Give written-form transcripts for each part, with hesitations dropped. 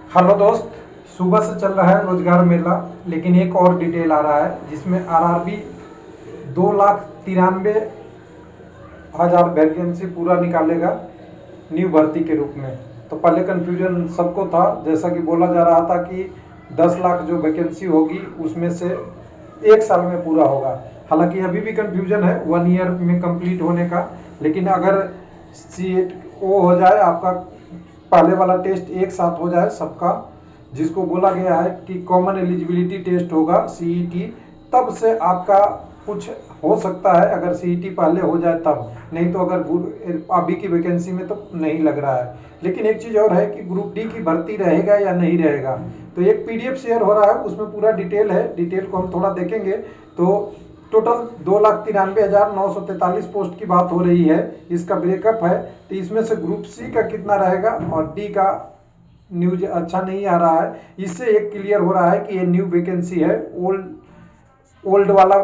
Hello दोस्त। सुबह से चल रहा है रोजगार मेला, लेकिन एक और डिटेल आ रहा है जिसमें आरआरबी 2,93,000 वैकेंसी पूरा निकालेगा न्यू भर्ती के रूप में। तो पहले कंफ्यूजन सबको था, जैसा कि बोला जा रहा था कि 10 लाख जो वैकेंसी होगी उसमें से एक साल में पूरा होगा। हालांकि अभी भी कंफ्यूजन है 1 ईयर में कंप्लीट होने का। लेकिन अगर सी वो हो जाए, आपका पहले वाला टेस्ट एक साथ हो जाए सबका, जिसको बोला गया है कि कॉमन एलिजिबिलिटी टेस्ट होगा सीईटी, तब से आपका कुछ हो सकता है। अगर सीईटी पहले हो जाए तब, नहीं तो अगर अभी की वैकेंसी में तो नहीं लग रहा है। लेकिन एक चीज़ और है कि ग्रुप डी की भर्ती रहेगा या नहीं रहेगा। तो एक पीडीएफ शेयर हो रहा है, उसमें पूरा डिटेल है। डिटेल को हम थोड़ा देखेंगे तो टोटल 2,93,943 पोस्ट की बात हो रही है। इसका ब्रेकअप है, तो इसमें से ग्रुप सी का कितना रहेगा और डी का न्यूज अच्छा नहीं आ रहा है। इससे एक क्लियर हो रहा है कि ये न्यू वैकेंसी है। ओल्ड वाला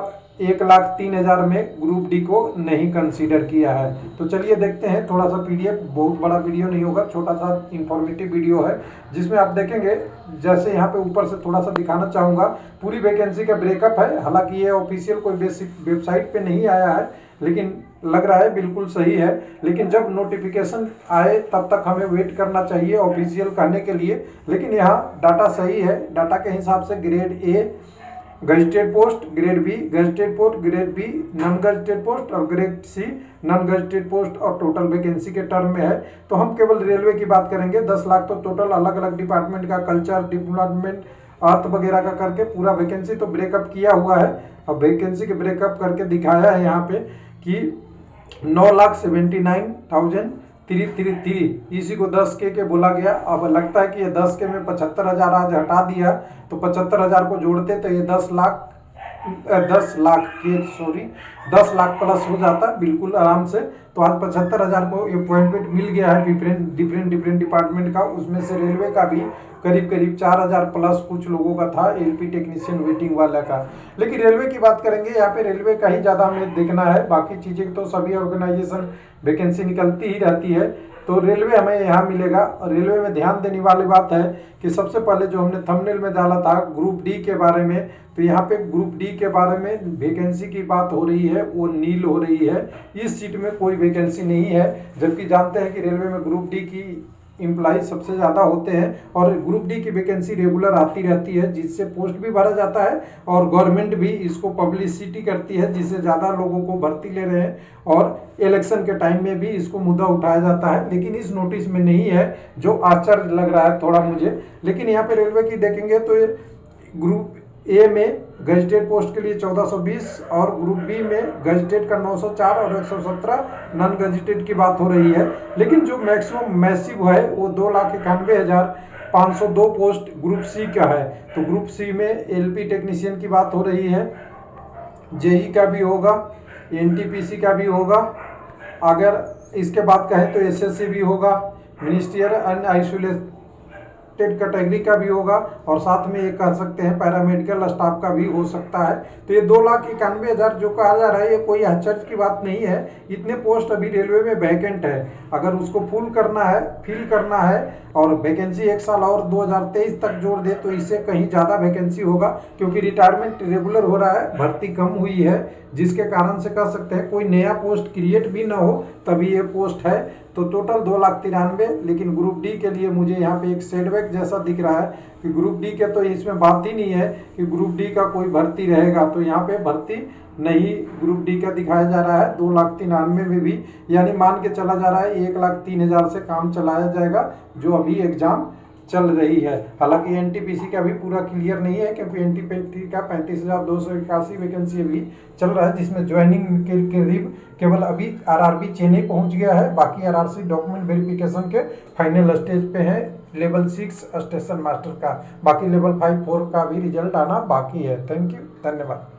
1,03,000 में ग्रुप डी को नहीं कंसीडर किया है। तो चलिए देखते हैं। थोड़ा सा पीडीएफ, बहुत बड़ा वीडियो नहीं होगा, छोटा सा इंफॉर्मेटिव वीडियो है जिसमें आप देखेंगे। जैसे यहाँ पे ऊपर से थोड़ा सा दिखाना चाहूँगा, पूरी वैकेंसी का ब्रेकअप है। हालांकि ये ऑफिशियल कोई वेबसाइट पे नहीं आया है, लेकिन लग रहा है बिल्कुल सही है। लेकिन जब नोटिफिकेशन आए तब तक हमें वेट करना चाहिए ऑफिशियल कहने के लिए। लेकिन यहाँ डाटा सही है। डाटा के हिसाब से grade A gazetted post, grade B gazetted post, grade B non gazetted post और grade C non gazetted post और टोटल वैकेंसी के टर्म में है। तो हम केवल रेलवे की बात करेंगे। 10 लाख तो टोटल अलग अलग डिपार्टमेंट का, कल्चर डिपार्टमेंट, अर्थ वगैरह का करके पूरा वैकेंसी तो ब्रेकअप किया हुआ है। अब वैकेंसी के ब्रेकअप करके दिखाया है यहाँ पे कि 9,79,333, इसी को 10 के बोला गया। अब लगता है कि ये 10 के में 75,000 आज हटा दिया, तो 75,000 को जोड़ते तो ये 10 लाख के 10 लाख प्लस हो जाता बिल्कुल आराम से। तो आज 75,000 को अपॉइंटमेंट मिल गया है डिफरेंट डिपार्टमेंट का। उसमें से रेलवे का भी करीब करीब 4,000 प्लस कुछ लोगों का था, एलपी टेक्नीशियन वेटिंग वाला का। लेकिन रेलवे की बात करेंगे, यहाँ पे रेलवे का ही ज़्यादा हमें देखना है। बाकी चीज़ें तो सभी ऑर्गेनाइजेशन वैकेंसी निकलती ही रहती है। तो रेलवे हमें यहाँ मिलेगा। और रेलवे में ध्यान देने वाली बात है कि सबसे पहले जो हमने थंबनेल में डाला था ग्रुप डी के बारे में, तो यहाँ पे ग्रुप डी के बारे में वैकेंसी की बात हो रही है, वो नील हो रही है। इस सीट में कोई वैकेंसी नहीं है। जबकि जानते हैं कि रेलवे में ग्रुप डी की इम्प्लाई सबसे ज़्यादा होते हैं और ग्रुप डी की वैकेंसी रेगुलर आती रहती है, जिससे पोस्ट भी भरा जाता है और गवर्नमेंट भी इसको पब्लिसिटी करती है, जिससे ज़्यादा लोगों को भर्ती ले रहे हैं और इलेक्शन के टाइम में भी इसको मुद्दा उठाया जाता है। लेकिन इस नोटिस में नहीं है, जो आश्चर्य लग रहा है थोड़ा मुझे। लेकिन यहाँ पे रेलवे की देखेंगे तो ग्रुप ए में गजेटेड पोस्ट के लिए 1420 और ग्रुप बी में गजेटेड का 904 और 117 नॉन गजेटेड की बात हो रही है। लेकिन जो मैक्सिमम मैसिव है वो 2,91,502 पोस्ट ग्रुप सी का है। तो ग्रुप सी में एलपी टेक्नीशियन की बात हो रही है, जेई का भी होगा, एनटीपीसी का भी होगा, अगर इसके बाद कहें तो एसएससी भी होगा, मिनिस्ट्रियल एंड आइसोलेटेड कैटेगरी का भी होगा और साथ में ये कह सकते हैं पैरामेडिकल स्टाफ का भी हो सकता है। तो ये 2,91,000 जो कहा जा रहा है, ये कोई आश्चर्य की बात नहीं है। इतने पोस्ट अभी रेलवे में वैकेंट है। अगर उसको फिल करना है और वैकेंसी एक साल और 2023 तक जोड़ दे तो इससे कहीं ज़्यादा वैकेंसी होगा, क्योंकि रिटायरमेंट रेगुलर हो रहा है, भर्ती कम हुई है, जिसके कारण से कह सकते हैं कोई नया पोस्ट क्रिएट भी ना हो तभी ये पोस्ट है। तो टोटल 2,93,000। लेकिन ग्रुप डी के लिए मुझे यहाँ पे एक सेटबैक जैसा दिख रहा है कि ग्रुप डी के तो इसमें बात ही नहीं है कि ग्रुप डी का कोई भर्ती रहेगा। तो यहाँ पे भर्ती नहीं ग्रुप डी का दिखाया जा रहा है 2,93,000 में भी, यानी मान के चला जा रहा है 1,03,000 से काम चलाया जाएगा जो अभी एग्जाम चल रही है। हालांकि एनटीपीसी का भी पूरा क्लियर नहीं है, क्योंकि एनटीपीसी का 35,281 वैकेंसी अभी चल रहा है, जिसमें ज्वाइनिंग के करीब केवल अभी आरआरबी चेन्नई पहुंच गया है। बाकी आरआरसी डॉक्यूमेंट वेरिफिकेशन के फाइनल स्टेज पे है। लेवल 6 स्टेशन मास्टर का, बाकी लेवल 5 4 का भी रिजल्ट आना बाकी है। थैंक यू, धन्यवाद।